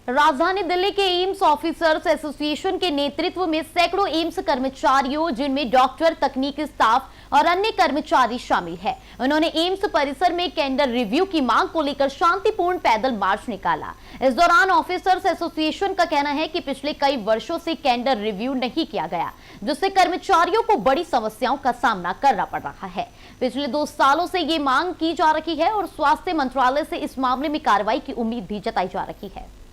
राजधानी दिल्ली के AIIMS officers association के नेतृत्व में सैकड़ों एम्स कर्मचारियों, जिनमें डॉक्टर, तकनीकी स्टाफ और अन्य कर्मचारी शामिल है, उन्होंने एम्स परिसर में टेंडर रिव्यू की मांग को लेकर शांतिपूर्ण पैदल मार्च निकाला। इस दौरान ऑफिसर्स एसोसिएशन का कहना है कि पिछले कई वर्षों से टेंडर रिव्यू नहीं किया गया, जिससे कर्मचारियों को बड़ी समस्याओं का सामना करना पड़ रहा है। पिछले 2 सालों से ये मांग की जा रही है और स्वास्थ्य मंत्रालय से इस मामले में कार्रवाई की उम्मीद भी जताई जा रही है।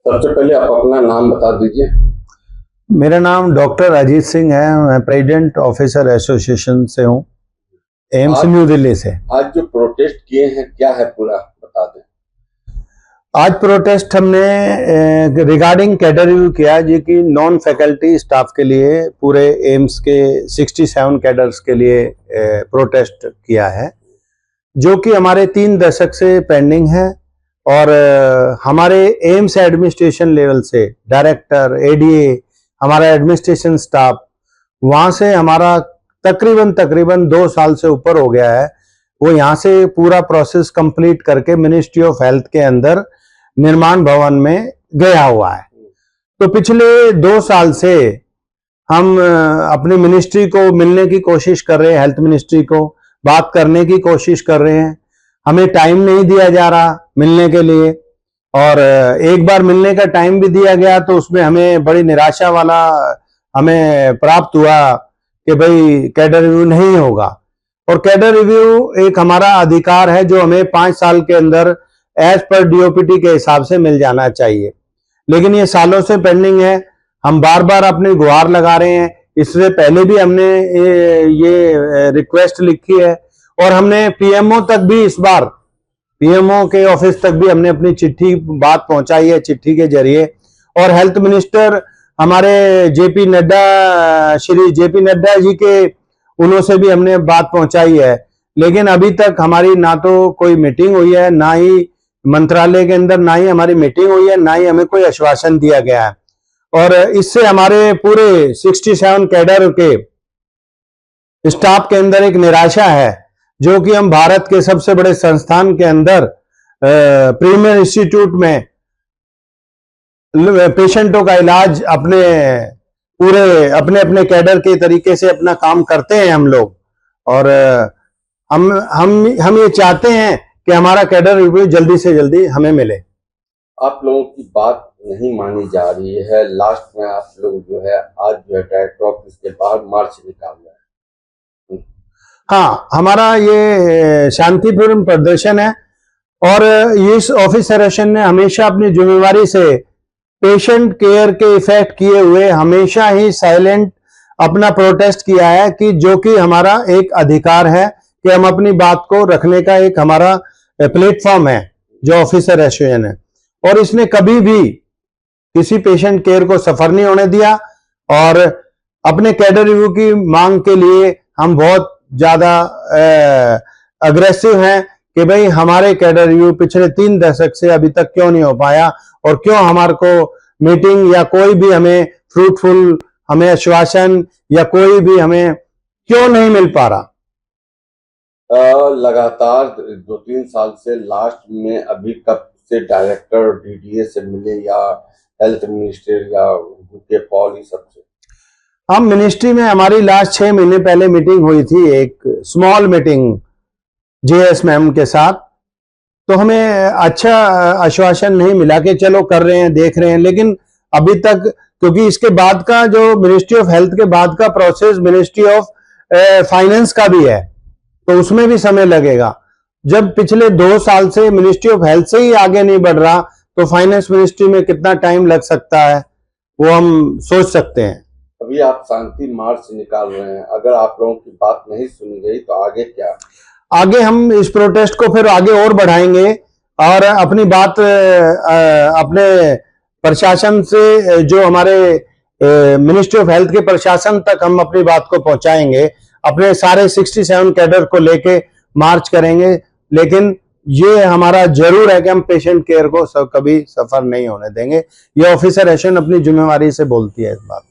सबसे पहले आप अपना नाम बता दीजिए। मेरा नाम डॉक्टर अजीत सिंह है। मैं प्रेसिडेंट ऑफिसर एसोसिएशन से हूँ, एम्स न्यू दिल्ली से। आज जो प्रोटेस्ट किए हैं क्या है, पूरा बता दें। आज प्रोटेस्ट हमने रिगार्डिंग कैडर रिव्यू किया, जो कि नॉन फैकल्टी स्टाफ के लिए पूरे एम्स के 67 कैडर्स के लिए प्रोटेस्ट किया है, जो कि हमारे 3 दशक से पेंडिंग है। और हमारे एम्स एडमिनिस्ट्रेशन लेवल से डायरेक्टर, एडीए, हमारा एडमिनिस्ट्रेशन स्टाफ, वहाँ से हमारा तकरीबन 2 साल से ऊपर हो गया है। वो यहाँ से पूरा प्रोसेस कंप्लीट करके मिनिस्ट्री ऑफ हेल्थ के अंदर निर्माण भवन में गया हुआ है। तो पिछले 2 साल से हम अपनी मिनिस्ट्री को मिलने की कोशिश कर रहे हैं, हेल्थ मिनिस्ट्री को बात करने की कोशिश कर रहे हैं। हमें टाइम नहीं दिया जा रहा मिलने के लिए, और एक बार मिलने का टाइम भी दिया गया तो उसमें हमें बड़ी निराशा वाला हमें प्राप्त हुआ कि भाई कैडर रिव्यू नहीं होगा। और कैडर रिव्यू एक हमारा अधिकार है जो हमें 5 साल के अंदर एज पर डीओपीटी के हिसाब से मिल जाना चाहिए, लेकिन ये सालों से पेंडिंग है। हम बार बार अपनी गुहार लगा रहे हैं। इससे पहले भी हमने ये रिक्वेस्ट लिखी है और हमने पीएमओ तक भी, इस बार पीएमओ के ऑफिस तक भी हमने अपनी चिट्ठी बात पहुंचाई है, चिट्ठी के जरिए। और हेल्थ मिनिस्टर हमारे श्री जेपी नड्डा जी के, उन्हों से भी हमने बात पहुंचाई है, लेकिन अभी तक हमारी ना तो कोई मीटिंग हुई है, ना ही मंत्रालय के अंदर ना ही हमारी मीटिंग हुई है, ना ही हमें कोई आश्वासन दिया गया है। और इससे हमारे पूरे 67 कैडर के स्टाफ के अंदर एक निराशा है, जो कि हम भारत के सबसे बड़े संस्थान के अंदर प्रीमियर इंस्टीट्यूट में पेशेंटों का इलाज अपने कैडर के तरीके से अपना काम करते हैं हम लोग। और हम ये चाहते हैं कि हमारा कैडर रिव्यू जल्दी से जल्दी हमें मिले। आप लोगों की बात नहीं मानी जा रही है। लास्ट में आप लोग जो है आज जो है डायरेक्टर ऑफिस के बाहर मार्च निकाल रहे हैं। हाँ, हमारा ये शांतिपूर्ण प्रदर्शन है और इस ऑफिसरेशन ने हमेशा अपनी जिम्मेवारी से पेशेंट केयर के इफेक्ट किए हुए हमेशा ही साइलेंट अपना प्रोटेस्ट किया है, कि जो कि हमारा एक अधिकार है कि हम अपनी बात को रखने का एक हमारा प्लेटफॉर्म है जो ऑफिसर एसोसिएशन है। और इसने कभी भी किसी पेशेंट केयर को सफर नहीं होने दिया। और अपने कैडर रिव्यू की मांग के लिए हम बहुत ज्यादा अग्रेसिव हैं कि भाई हमारे कैडर रिव्यू पिछले 3 दशक से अभी तक क्यों नहीं हो पाया, और क्यों हमारे को मीटिंग या कोई भी हमें फ्रूटफुल हमें आश्वासन या कोई भी हमें क्यों नहीं मिल पा रहा। लगातार 2-3 साल से लास्ट में अभी कब से डायरेक्टर डीडीए से मिले या हेल्थ मिनिस्टर या के पॉल सबसे? हम मिनिस्ट्री में हमारी लास्ट 6 महीने पहले मीटिंग हुई थी, एक स्मॉल मीटिंग जेएस मैम के साथ। तो हमें अच्छा आश्वासन नहीं मिला कि चलो कर रहे हैं, देख रहे हैं, लेकिन अभी तक, क्योंकि इसके बाद का जो मिनिस्ट्री ऑफ हेल्थ के बाद का प्रोसेस मिनिस्ट्री ऑफ फाइनेंस का भी है, तो उसमें भी समय लगेगा। जब पिछले 2 साल से मिनिस्ट्री ऑफ हेल्थ से ही आगे नहीं बढ़ रहा, तो फाइनेंस मिनिस्ट्री में कितना टाइम लग सकता है वो हम सोच सकते हैं। अभी आप शांति मार्च निकाल रहे हैं, अगर आप लोगों की बात नहीं सुनी गई तो आगे क्या? आगे हम इस प्रोटेस्ट को फिर आगे और बढ़ाएंगे और अपनी बात अपने प्रशासन से, जो हमारे मिनिस्ट्री ऑफ हेल्थ के प्रशासन तक हम अपनी बात को पहुंचाएंगे, अपने सारे 67 कैडर को लेके मार्च करेंगे। लेकिन ये हमारा जरूर है कि हम पेशेंट केयर को कभी सफर नहीं होने देंगे। ये ऑफिसर एशन अपनी जिम्मेवारी से बोलती है इस बात।